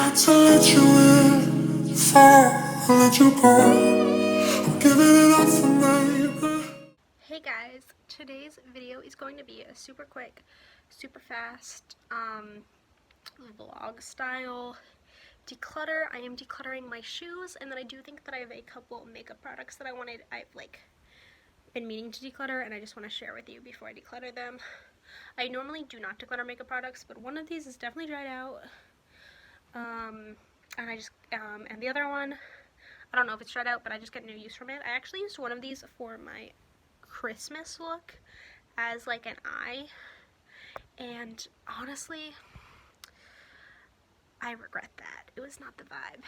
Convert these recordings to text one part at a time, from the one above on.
not to let you in, fall, or let you go. I'm giving it up for maybe. Hey guys, today's video is going to be a super quick, super fast, vlog style declutter. I am decluttering my shoes, and then I do think that I have a couple makeup products that I've been meaning to declutter, and I just want to share with you before I declutter them. I normally do not declutter makeup products, but one of these is definitely dried out. And the other one, I don't know if it's dried out, but I just get no use from it. I actually used one of these for my Christmas look as like an eye, and honestly, I regret that. It was not the vibe.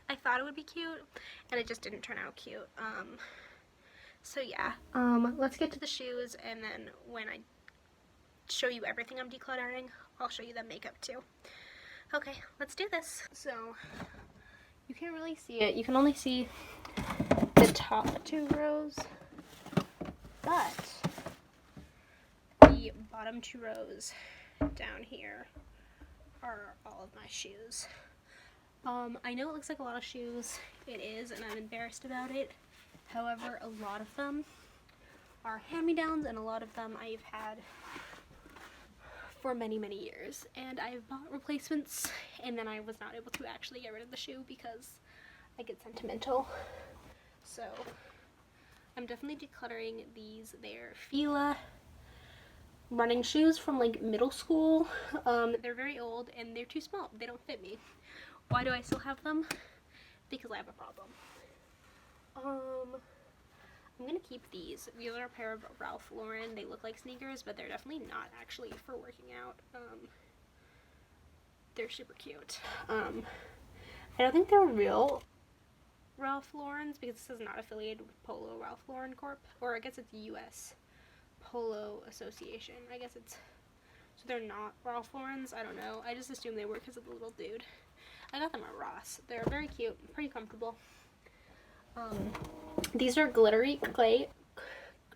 I thought it would be cute, and it just didn't turn out cute. So yeah, let's get to the shoes, and then when I show you everything I'm decluttering, I'll show you the makeup too. Okay, let's do this. So, you can't really see it. You can only see the top 2 rows, but the bottom 2 rows down here are all of my shoes. I know it looks like a lot of shoes. It is, and I'm embarrassed about it. However, a lot of them are hand-me-downs, and a lot of them I've had for many, many years. And I've bought replacements, and then I was not able to actually get rid of the shoe because I get sentimental. So, I'm definitely decluttering these. They're Fila running shoes from like middle school. They're very old and they're too small. They don't fit me. Why do I still have them? Because I have a problem. I'm gonna keep these. These are a pair of Ralph Lauren. They look like sneakers, but they're definitely not actually for working out. They're super cute. I don't think they're real Ralph Lauren's because this is not affiliated with Polo Ralph Lauren Corp. Or I guess it's US Polo Association. I guess it's, so they're not Ralph Lauren's. I don't know. I just assumed they were because of the little dude. I got them at Ross. They're very cute, pretty comfortable. These are glittery clay,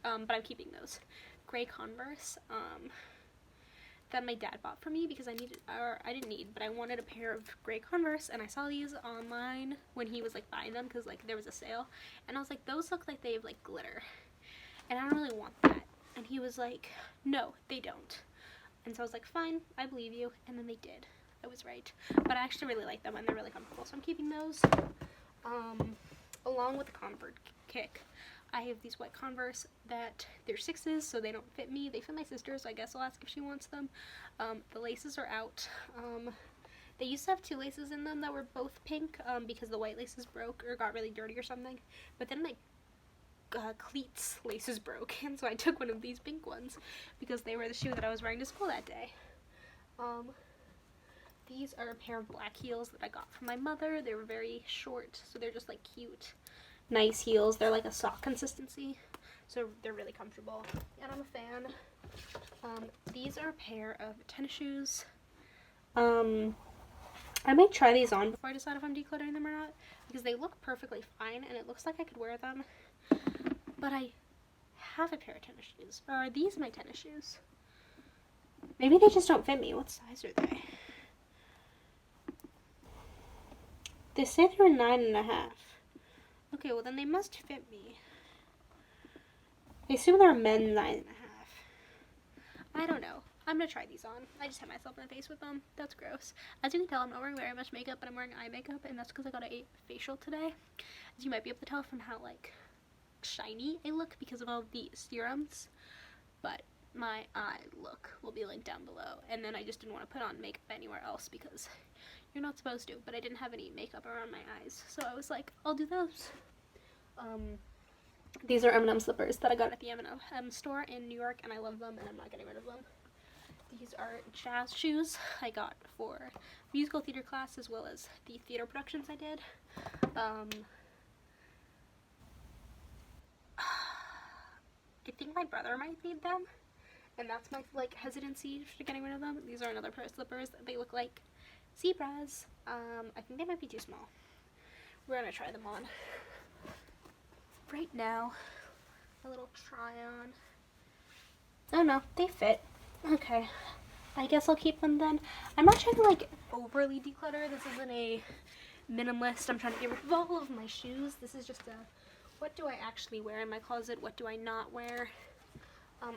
but I'm keeping those. Gray Converse, that my dad bought for me because I wanted a pair of gray Converse, and I saw these online when he was like buying them because like there was a sale, and I was like, those look like they have like glitter, and I don't really want that. And he was like, no, they don't. And so I was like, fine, I believe you, and then they did. I was right. But I actually really like them, and they're really comfortable, so I'm keeping those. Along with the Convert Kick, I have these white Converse that they're 6s, so they don't fit me. They fit my sister, so I guess I'll ask if she wants them. The laces are out. They used to have 2 laces in them that were both pink, because the white laces broke or got really dirty or something. But then my cleats laces broke, and so I took one of these pink ones because they were the shoe that I was wearing to school that day. These are a pair of black heels that I got from my mother. They were very short, so they're just like cute, nice heels. They're like a sock consistency, so they're really comfortable, and I'm a fan. These are a pair of tennis shoes. I might try these on before I decide if I'm decluttering them or not, because they look perfectly fine, and it looks like I could wear them. But I have a pair of tennis shoes. Or are these my tennis shoes? Maybe they just don't fit me. What size are they? They say they're 9.5. Okay, well then they must fit me. I assume they're men's 9.5. I don't know. I'm gonna try these on. I just hit myself in the face with them. That's gross. As you can tell, I'm not wearing very much makeup, but I'm wearing eye makeup, and that's because I got a facial today. As you might be able to tell from how like shiny I look because of all the serums, but my eye look will be linked down below. And then I just didn't want to put on makeup anywhere else because you're not supposed to, but I didn't have any makeup around my eyes, so I was like, I'll do those. These are M&M slippers that I got at the M&M store in New York, and I love them, and I'm not getting rid of them. These are jazz shoes I got for musical theater class as well as the theater productions I did. I think my brother might need them, and that's my like hesitancy for getting rid of them. These are another pair of slippers. They look like zebras. I think they might be too small. We're gonna try them on right now. A little try on. Oh no, they fit. Okay, I guess I'll keep them then. I'm not trying to like overly declutter. This isn't a minimalist. I'm trying to get rid of all of my shoes. This is just a, what do I actually wear in my closet? What do I not wear?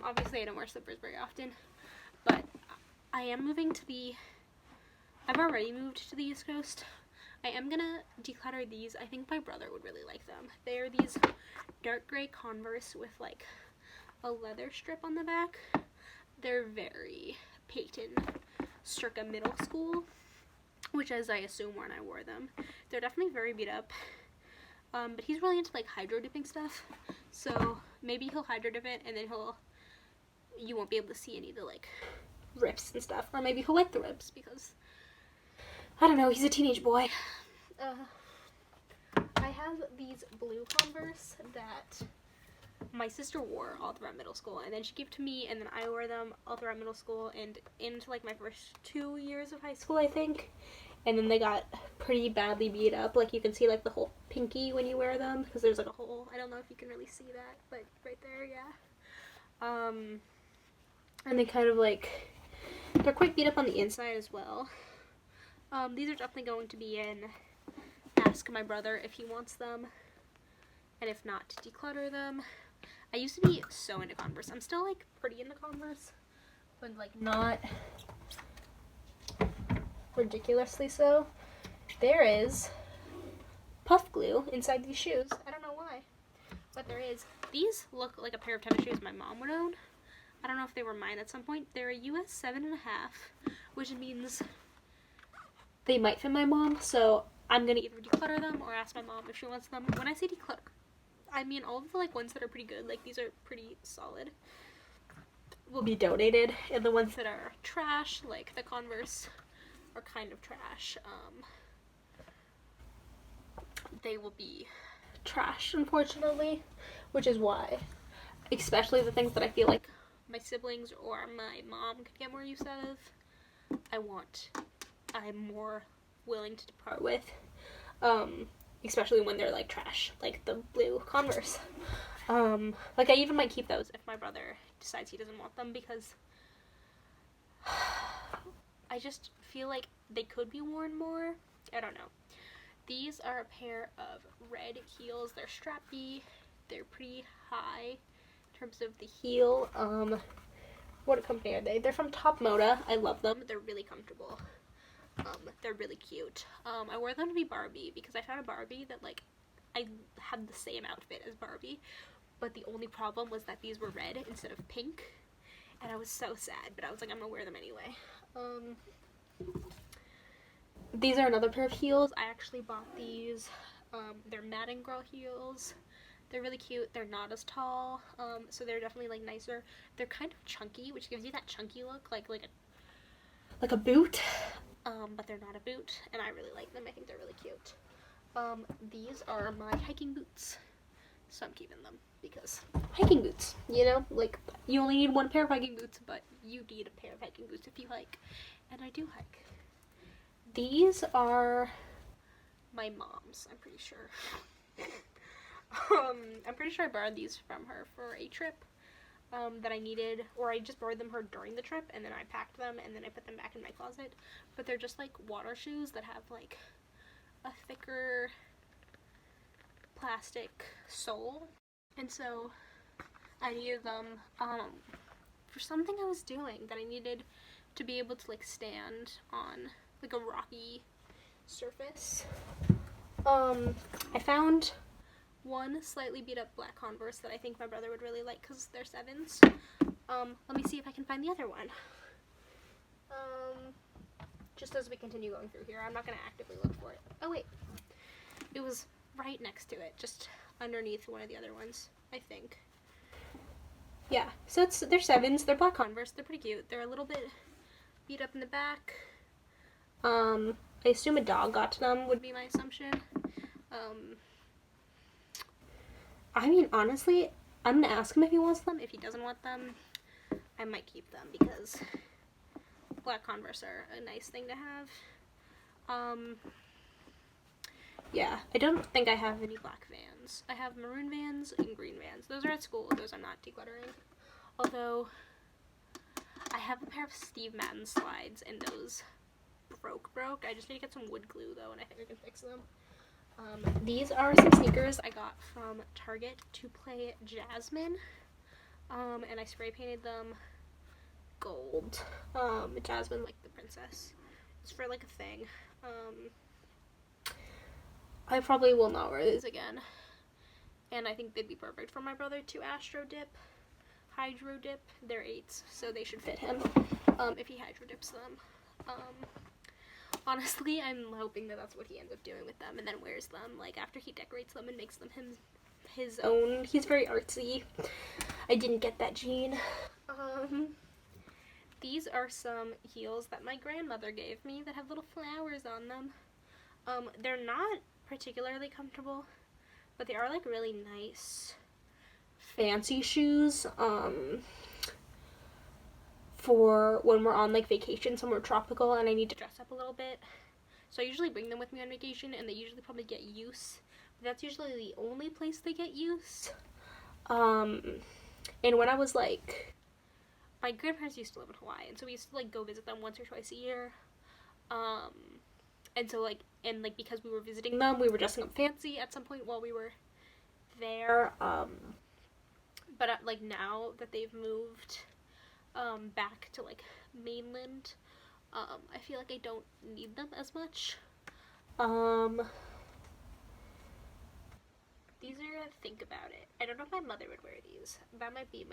Obviously I don't wear slippers very often, but I am moving to I've already moved to the East Coast. I am gonna declutter these. I think my brother would really like them. They are these dark gray Converse with like a leather strip on the back. They're very Payton, circa middle school, which is I assume when I wore them. They're definitely very beat up, but he's really into like hydro dipping stuff, so maybe he'll hydro dip it and then you won't be able to see any of the like rips and stuff, or maybe he'll like the rips because I don't know, he's a teenage boy. I have these blue Converse that my sister wore all throughout middle school, and then she gave to me, and then I wore them all throughout middle school and into like my first 2 years of high school, I think. And then they got pretty badly beat up. Like you can see like the whole pinky when you wear them because there's like a hole. I don't know if you can really see that, but right there, yeah. And they kind of like, they're quite beat up on the inside as well. These are definitely going to be in ask my brother if he wants them, and if not, to declutter them. I used to be so into Converse. I'm still like pretty into Converse, but like not ridiculously so. There is puff glue inside these shoes. I don't know why, but there is. These look like a pair of tennis shoes my mom would own. I don't know if they were mine at some point. They're a US 7.5, which means they might fit my mom, so I'm gonna either declutter them or ask my mom if she wants them. When I say declutter, I mean all of the like ones that are pretty good, like these are pretty solid, will be donated, and the ones that are trash, like the Converse are kind of trash, they will be trash, unfortunately, which is why, especially the things that I feel like my siblings or my mom could get more use out of, I'm more willing to depart with, especially when they're like trash, like the blue Converse. Like I even might keep those if my brother decides he doesn't want them, because I just feel like they could be worn more. I don't know. These are a pair of red heels. They're strappy. They're pretty high in terms of the heel. What company are they? They're from Top Moda. I love them. They're really comfortable. They're really cute. I wore them to be Barbie because I found a Barbie that like I had the same outfit as Barbie, but the only problem was that these were red instead of pink, and I was so sad, but I was like, I'm gonna wear them anyway. These are another pair of heels. I actually bought these. They're Madden Girl heels. They're really cute. They're not as tall, so they're definitely like nicer. They're kind of chunky, which gives you that chunky look, like a boot. But they're not a boot, and I really like them. I think they're really cute. These are my hiking boots, so I'm keeping them because hiking boots, you know, like you only need one pair of hiking boots, but you need a pair of hiking boots if you hike, and I do hike. These are my mom's, I'm pretty sure. I'm pretty sure I borrowed these from her for a trip that I needed, or I just borrowed them her during the trip, and then I packed them, and then I put them back in my closet. But they're just like water shoes that have like a thicker plastic sole, and so I needed them for something I was doing that I needed to be able to like stand on like a rocky surface. I found one slightly beat up black Converse that I think my brother would really like because they're 7s. Let me see if I can find the other one. Just as we continue going through here, I'm not going to actively look for it. Oh wait, it was right next to it, just underneath one of the other ones, I think. Yeah, so they're 7s, they're black Converse, they're pretty cute. They're a little bit beat up in the back. I assume a dog got to them, would be my assumption. I mean, honestly, I'm gonna ask him if he wants them. If he doesn't want them, I might keep them because black Converse are a nice thing to have. Yeah, I don't think I have any black Vans. I have maroon Vans and green Vans. Those are at school. Those I'm not decluttering. Although, I have a pair of Steve Madden slides, and those broke. I just need to get some wood glue though, and I think I can fix them. These are some sneakers I got from Target to play Jasmine, and I spray painted them gold. Jasmine, like the princess. It's for like a thing. I probably will not wear these again, and I think they'd be perfect for my brother to hydro dip. They're 8s, so they should fit him if he hydro dips them. Honestly, I'm hoping that that's what he ends up doing with them and then wears them, like, after he decorates them and makes them his own. He's very artsy. I didn't get that gene. These are some heels that my grandmother gave me that have little flowers on them. They're not particularly comfortable, but they are, like, really nice fancy shoes, for when we're on, like, vacation somewhere tropical and I need to dress up a little bit. So I usually bring them with me on vacation, and they usually probably get use. But that's usually the only place they get use. And when I was, like, my grandparents used to live in Hawaii, and so we used to, like, go visit them once or twice a year. And so, like, because we were visiting them, we were dressing up fancy at some point while we were there. But, like, now that they've moved back to, like, mainland, I feel like I don't need them as much. These are, think about it. I don't know if my mother would wear these. That might be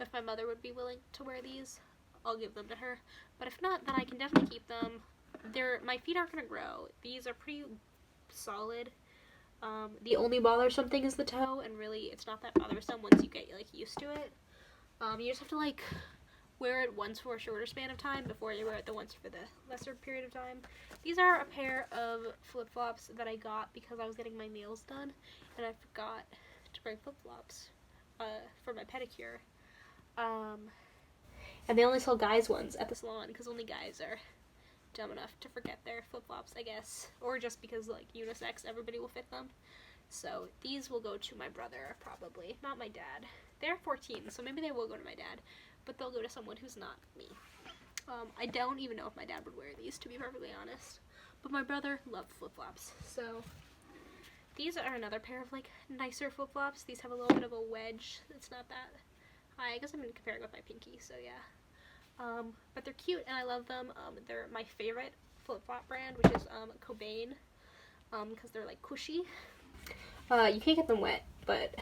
if my mother would be willing to wear these, I'll give them to her. But if not, then I can definitely keep them. My feet aren't gonna grow. These are pretty solid. The only bothersome thing is the toe, and really it's not that bothersome once you get, like, used to it. You just have to, like, wear it once for a shorter span of time before you wear it the once for the lesser period of time. These are a pair of flip-flops that I got because I was getting my nails done, and I forgot to bring flip-flops for my pedicure. And they only sell guys' ones at the salon because only guys are dumb enough to forget their flip-flops, I guess. Or just because, like, unisex, everybody will fit them. So these will go to my brother, probably. Not my dad. They're 14, so maybe they will go to my dad. But they'll go to someone who's not me. I don't even know if my dad would wear these, to be perfectly honest. But my brother loved flip-flops. So these are another pair of, like, nicer flip-flops. These have a little bit of a wedge. It's not that high. I guess I'm comparing with my pinky, so yeah. But they're cute and I love them. They're my favorite flip-flop brand, which is Cobain, because they're, like, cushy. You can't get them wet, but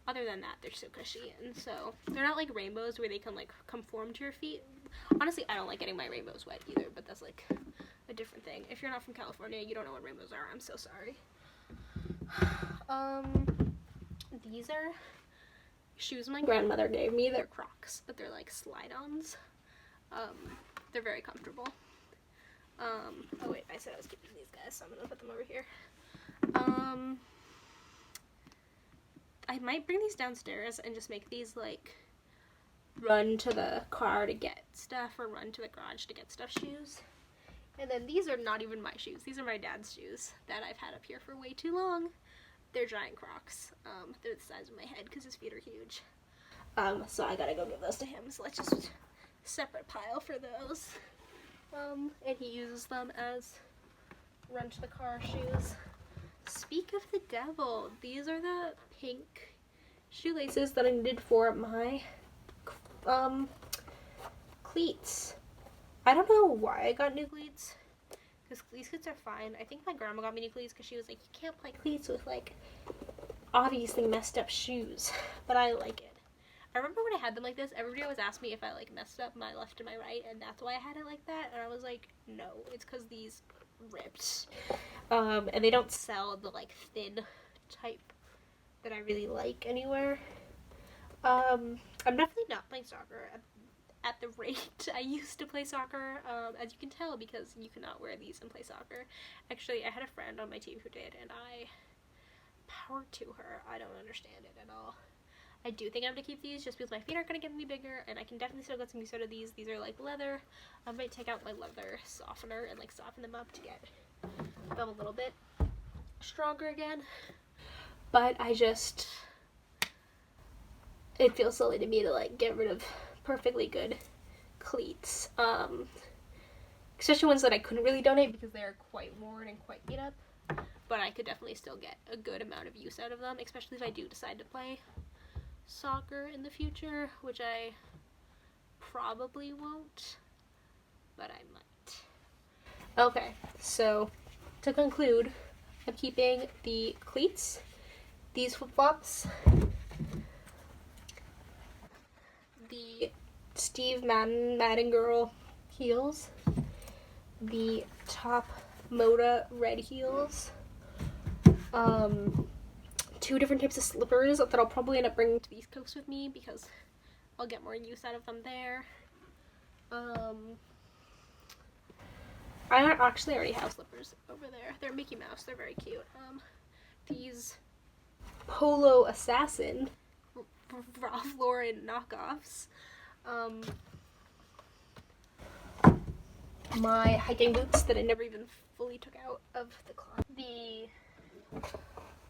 other than that, they're so cushy. And so they're not like rainbows where they can, like, conform to your feet. Honestly, I don't like getting my rainbows wet either, but that's, like, a different thing. If you're not from California, you don't know what rainbows are. I'm so sorry. These are shoes my grandmother gave me. They're Crocs, but they're, like, slide-ons. They're very comfortable. Oh wait, I said I was keeping these guys, so I'm gonna put them over here. I might bring these downstairs and just make these, like, run to the car to get stuff or run to the garage to get stuff shoes. And then these are not even my shoes. These are my dad's shoes that I've had up here for way too long. They're giant Crocs. They're the size of my head because his feet are huge. So I gotta go give those to him. So let's just separate pile for those. And he uses them as run to the car shoes. Speak of the devil, these are the pink shoelaces that I needed for my cleats. I don't know why I got new cleats, because these cleats are fine. I think my grandma got me new cleats because she was like, you can't play cleats with, like, obviously messed up shoes, but I like it. I remember when I had them like this, everybody always asked me if I, like, messed up my left and my right, and that's why I had it like that, and I was like, no, it's because these ripped. And they don't sell the, like, thin type that I really like anywhere. I'm definitely not playing soccer at the rate I used to play soccer, as you can tell, because you cannot wear these and play soccer. Actually, I had a friend on my team who did, and I power to her. I don't understand it at all. I do think I'm going to keep these just because my feet aren't going to get any bigger, and I can definitely still get some use out of these. These are, like, leather. I might take out my leather softener and, like, soften them up to get them a little bit stronger again. But it feels silly to me to, like, get rid of perfectly good cleats. especially ones that I couldn't really donate because they are quite worn and quite beat up. But I could definitely still get a good amount of use out of them, especially if I do decide to play soccer in the future, which I probably won't, but I might. Okay, so to conclude, I'm keeping the cleats, these flip-flops, the Steve Madden Girl heels, the top Moda red heels, 2 different types of slippers that I'll probably end up bringing to the East Coast with me because I'll get more use out of them there. I actually already have slippers over there. They're Mickey Mouse. They're very cute. These Polo Assassin Ralph Lauren knockoffs. My hiking boots that I never even fully took out of the closet. The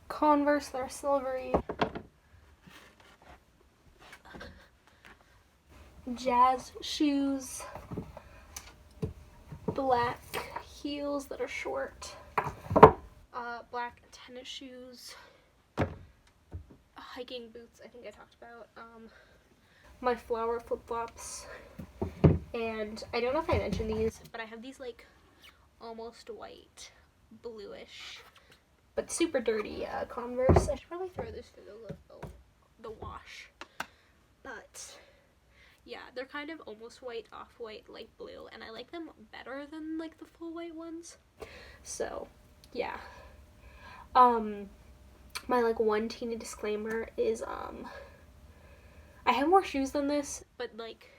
Converse that are silvery. Jazz shoes. Black heels that are short. Black tennis shoes. Hiking boots, I think I talked about. My flower flip-flops. And I don't know if I mentioned these, but I have these like almost white, bluish, but super dirty Converse. I should probably throw this through the wash. But yeah, they're kind of almost white, off-white, light blue, and I like them better than like the full white ones. So yeah. My like one teeny disclaimer is I have more shoes than this, but like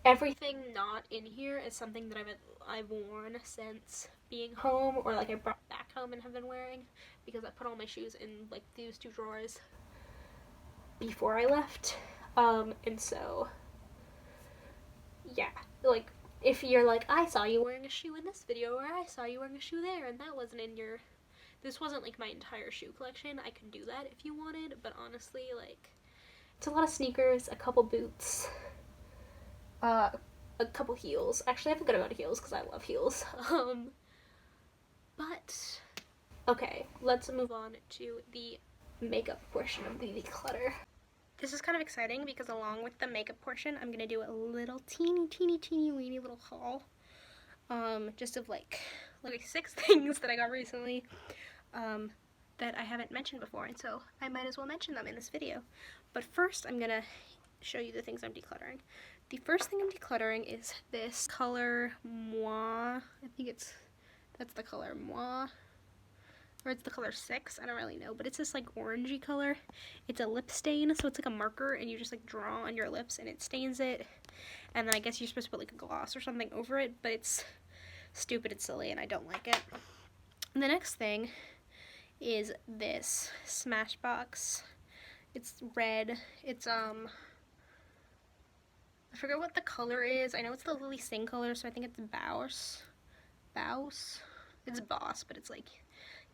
everything not in here is something that I've worn since being home, or like I brought back home and have been wearing, because I put all my shoes in like these 2 drawers before I left. And so yeah, like if you're like, I saw you wearing a shoe in this video, or I saw you wearing a shoe there, and that wasn't in your, this wasn't like my entire shoe collection, I could do that if you wanted, but honestly, like, it's a lot of sneakers, a couple boots, a couple heels. Actually, I have a good amount of heels because I love heels. But okay, let's move on to the makeup portion of the declutter. This is kind of exciting because along with the makeup portion, I'm gonna do a little teeny weeny little haul, just of like 6 things that I got recently, that I haven't mentioned before, and so I might as well mention them in this video. But first, I'm gonna show you the things I'm decluttering. The first thing I'm decluttering is this color Moi. I think that's the color Moi, or it's the color 6, I don't really know, but it's this like orangey color. It's a lip stain, so it's like a marker, and you just like draw on your lips and it stains it, and then I guess you're supposed to put like a gloss or something over it, but it's stupid, it's silly, and I don't like it. And the next thing is this Smashbox. It's red. It's I forget what the color is. I know it's the Lily Singh color, so I think it's Bouse. It's Boss, but it's like,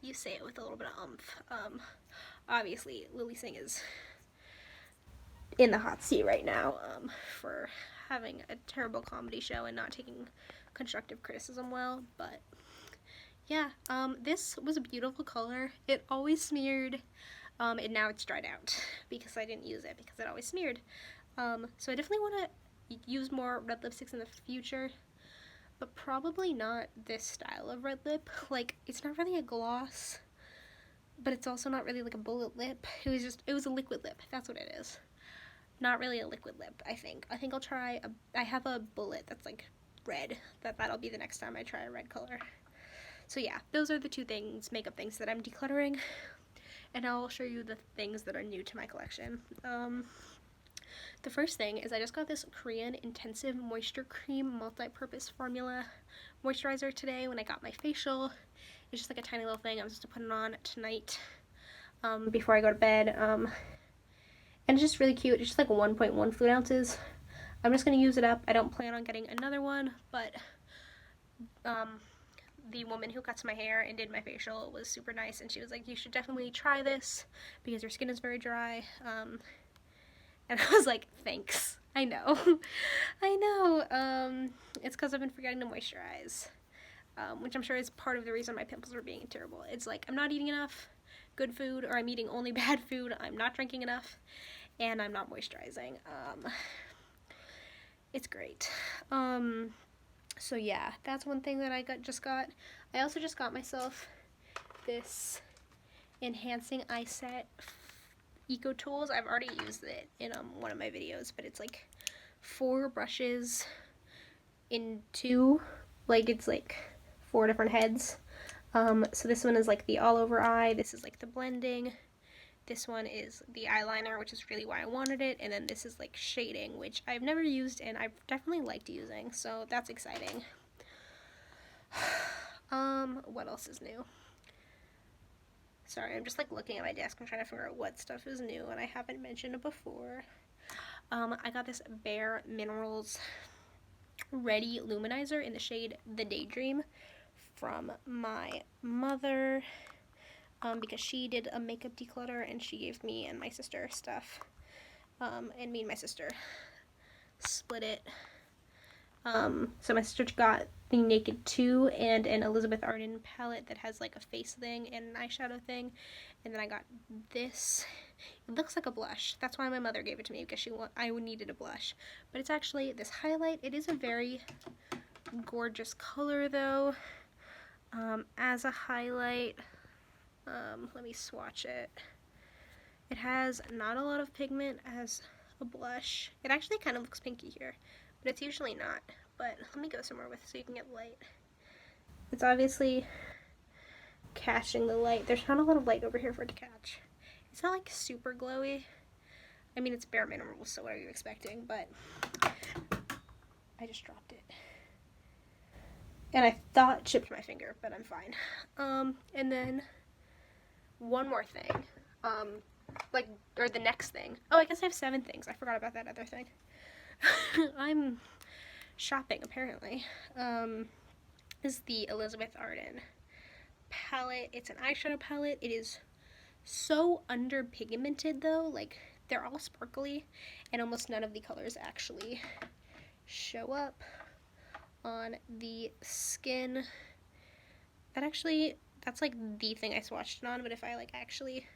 you say it with a little bit of oomph. Obviously, Lily Singh is in the hot seat right now, for having a terrible comedy show and not taking constructive criticism well, but yeah, this was a beautiful color. It always smeared, and now it's dried out because I didn't use it because it always smeared. So I definitely want to use more red lipsticks in the future, but probably not this style of red lip. Like, it's not really a gloss, but it's also not really like a bullet lip. It was a liquid lip. That's what it is. Not really a liquid lip, I think. I think I'll try I have a bullet that's like red. That'll be the next time I try a red color. So yeah, those are the 2 things, makeup things, that I'm decluttering, and I'll show you the things that are new to my collection. The first thing is I just got this Korean Intensive Moisture Cream Multi-Purpose Formula Moisturizer today when I got my facial. It's just like a tiny little thing. I'm supposed to put it on tonight, before I go to bed, and it's just really cute. It's just like 1.1 fluid ounces. I'm just going to use it up. I don't plan on getting another one, but the woman who cuts my hair and did my facial was super nice, and she was like, you should definitely try this because your skin is very dry, and I was like, thanks. I know. I know. It's because I've been forgetting to moisturize, which I'm sure is part of the reason my pimples are being terrible. It's like I'm not eating enough good food, or I'm eating only bad food, I'm not drinking enough, and I'm not moisturizing. It's great. So yeah, that's one thing that I just got. I also just got myself this enhancing eye set eco tools. I've already used it in one of my videos, but it's like 4 brushes in 2, like it's like 4 different heads. So this one is like the all over eye, this is like the blending, this one is the eyeliner, which is really why I wanted it, and then this is like shading, which I've never used and I've definitely liked using, so that's exciting. What else is new? Sorry, I'm just like looking at my desk and trying to figure out what stuff is new and I haven't mentioned it before. I got this Bare Minerals Ready Luminizer in the shade The Daydream from my mother, because she did a makeup declutter and she gave me and my sister stuff, and me and my sister split it. So my sister got the Naked 2 and an Elizabeth Arden palette that has like a face thing and an eyeshadow thing, and then I got this. It looks like a blush. That's why my mother gave it to me, because I needed a blush. But it's actually this highlight. It is a very gorgeous color though, as a highlight. Let me swatch it. It has not a lot of pigment as a blush. It actually kind of looks pinky here, but it's usually not. But let me go somewhere with so you can get light. It's obviously catching the light. There's not a lot of light over here for it to catch. It's not like super glowy. I mean, it's Bare Minerals, so what are you expecting? But I just dropped it. And I thought it chipped my finger, but I'm fine. And then one more thing. Or the next thing. Oh, I guess I have 7 things. I forgot about that other thing. I'm shopping, apparently. This is the Elizabeth Arden palette. It's an eyeshadow palette. It is so underpigmented, though. Like, they're all sparkly, and almost none of the colors actually show up on the skin. That's like the thing I swatched it on, but if I like actually...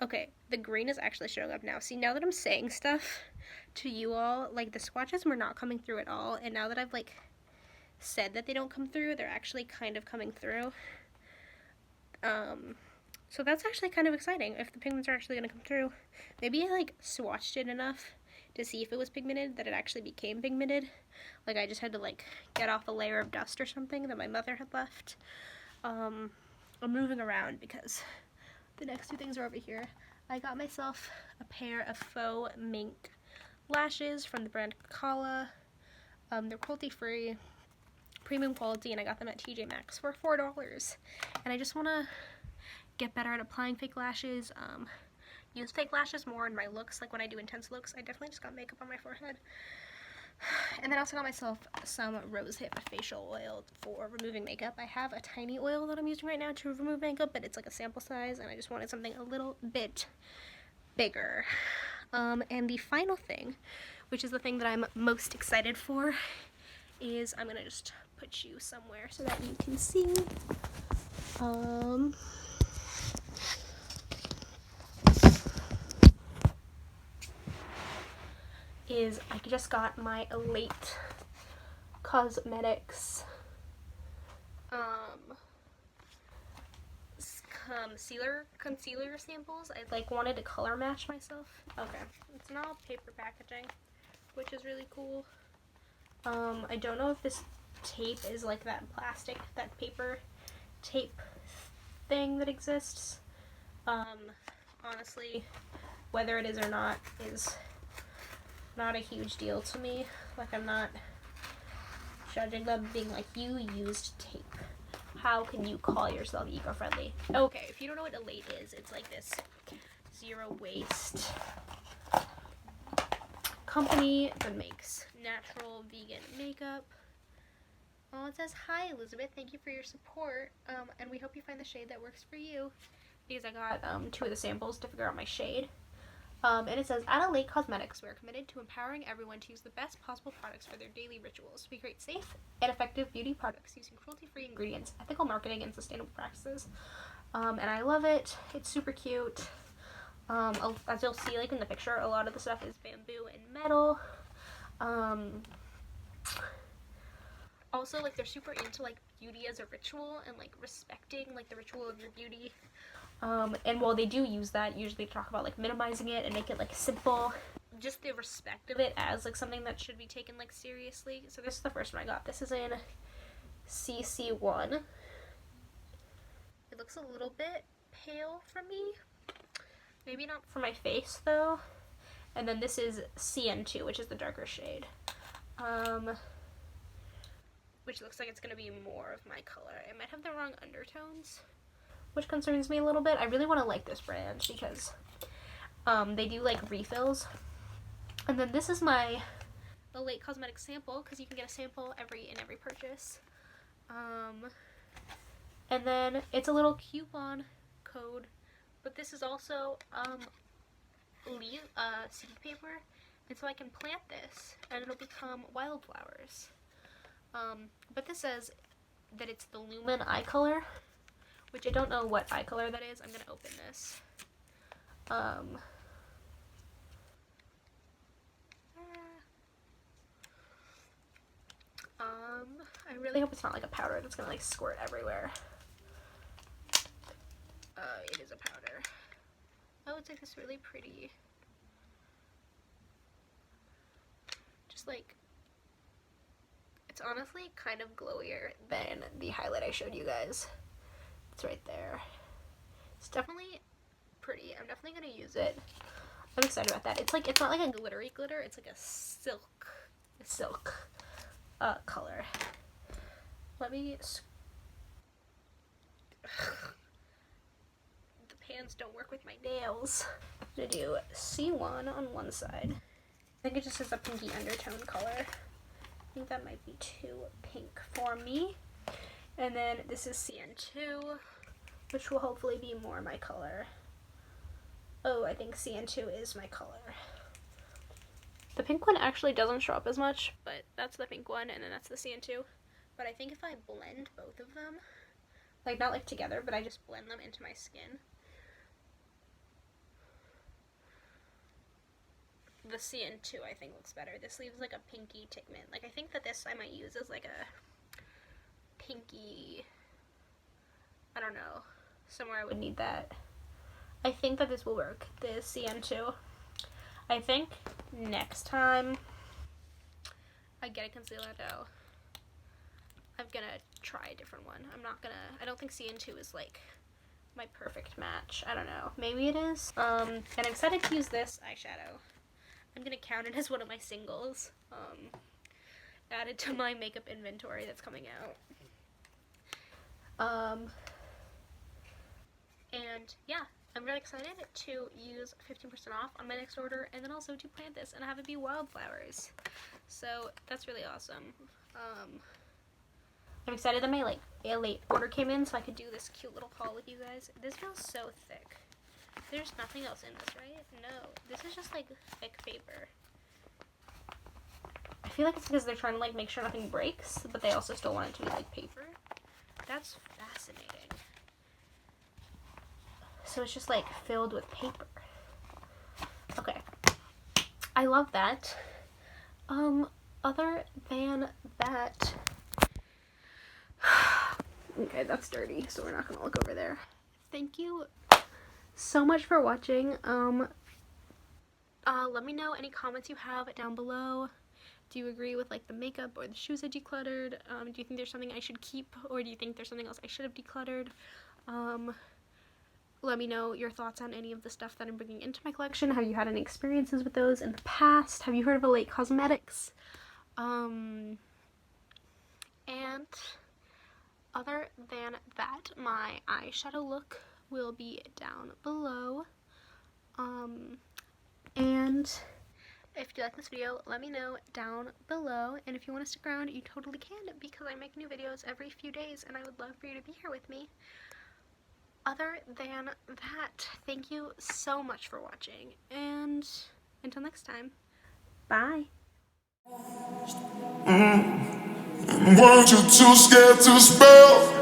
Okay, the green is actually showing up now. See, now that I'm saying stuff to you all, like the swatches were not coming through at all, and now that I've like said that they don't come through, they're actually kind of coming through. So that's actually kind of exciting if the pigments are actually going to come through. Maybe I like swatched it enough to see if it was pigmented that it actually became pigmented. Like I just had to like get off a layer of dust or something that my mother had left. I'm moving around because the next 2 things are over here. I got myself a pair of faux mink lashes from the brand Kala. They're cruelty-free, premium quality, and I got them at TJ Maxx for $4. And I just want to get better at applying fake lashes, use fake lashes more in my looks, like when I do intense looks. I definitely just got makeup on my forehead. And then I also got myself some rosehip facial oil for removing makeup. I have a tiny oil that I'm using right now to remove makeup, but it's like a sample size, and I just wanted something a little bit bigger. And the final thing, which is the thing that I'm most excited for, is I'm gonna just put you somewhere so that you can see. Is I just got my Elate Cosmetics concealer samples. I like wanted to color match myself. Okay, it's not paper packaging, which is really cool. I don't know if this tape is like that paper tape thing that exists. Honestly, whether it is or not is not a huge deal to me. Like, I'm not judging them, being like, you used tape. How can you call yourself eco-friendly? Okay, if you don't know what Elate is, it's like this zero waste company that makes natural vegan makeup. Oh, it says, hi Elizabeth, thank you for your support, and we hope you find the shade that works for you, because I got 2 of the samples to figure out my shade. And it says, at Elate Cosmetics, we are committed to empowering everyone to use the best possible products for their daily rituals. We create safe and effective beauty products using cruelty-free ingredients, ethical marketing, and sustainable practices. And I love it. It's super cute. As you'll see, like in the picture, a lot of the stuff is bamboo and metal. Also, like, they're super into, like, beauty as a ritual and, like, respecting, like, the ritual of your beauty. And while they do use that, usually talk about, like, minimizing it and make it, like, simple. Just the respect of it as, like, something that should be taken, like, seriously. So this is the first one I got. This is in CC1. It looks a little bit pale for me. Maybe not for my face, though. And then this is CN2, which is the darker shade. Which looks like it's going to be more of my color. It might have the wrong undertones, which concerns me a little bit. I really want to like this brand because they do like refills. And then this is my Elate Cosmetics sample, because you can get a sample in every purchase. And then it's a little coupon code, but this is also seed paper, and so I can plant this and it'll become wildflowers. But this says that it's the Lumen eye color, which I don't know what eye color that is. I'm gonna open this. I really hope it's not like a powder that's gonna like squirt everywhere. It is a powder. Oh, it's like this really pretty, just like, it's honestly kind of glowier than the highlight I showed you guys. It's right there. It's definitely pretty. I'm definitely gonna use it. I'm excited about that. It's like, it's not like a glittery glitter, it's like a silk color. Let me the pans don't work with my nails. I'm gonna do C1 on one side. I think it just has a pinky undertone color. I think that might be too pink for me. And then this is CN2, which will hopefully be more my color. Oh, I think CN2 is my color. The pink one actually doesn't show up as much, but that's the pink one, and then that's the CN2. But I think if I blend both of them, like not like together, but I just blend them into my skin, the CN2 I think looks better. This leaves like a pinky pigment. Like I think that this I might use as like a pinky, I don't know, somewhere I would need that. I think that this will work, the CN2. I think next time I get a concealer though, I'm gonna try a different one. I don't think CN2 is like my perfect match. I don't know. Maybe it is. And I'm excited to use this eyeshadow. I'm gonna count it as one of my singles. Added to my makeup inventory that's coming out. And yeah, I'm really excited to use 15% off on my next order, and then also to plant this and have it be wildflowers. So that's really awesome. I'm excited that my like late order came in so I could do this cute little haul with you guys. This feels so thick. There's nothing else in this, right? No, this is just like thick paper. I feel like it's because they're trying to like make sure nothing breaks, but they also still want it to be like paper. That's fascinating. So it's just like filled with paper. Okay, I love that. Other than that, okay, that's dirty, so we're not gonna look over there. Thank you so much for watching. Let me know any comments you have down below. Do you agree with like the makeup or the shoes I decluttered? Do you think there's something I should keep, or do you think there's something else I should have decluttered? Let me know your thoughts on any of the stuff that I'm bringing into my collection. Have you had any experiences with those in the past? Have you heard of Elate Cosmetics? And other than that, my eyeshadow look will be down below. And if you like this video, let me know down below. And if you want to stick around, you totally can, because I make new videos every few days and I would love for you to be here with me. other than that, thank you so much for watching, and until next time, bye. Weren't you too scared to spell?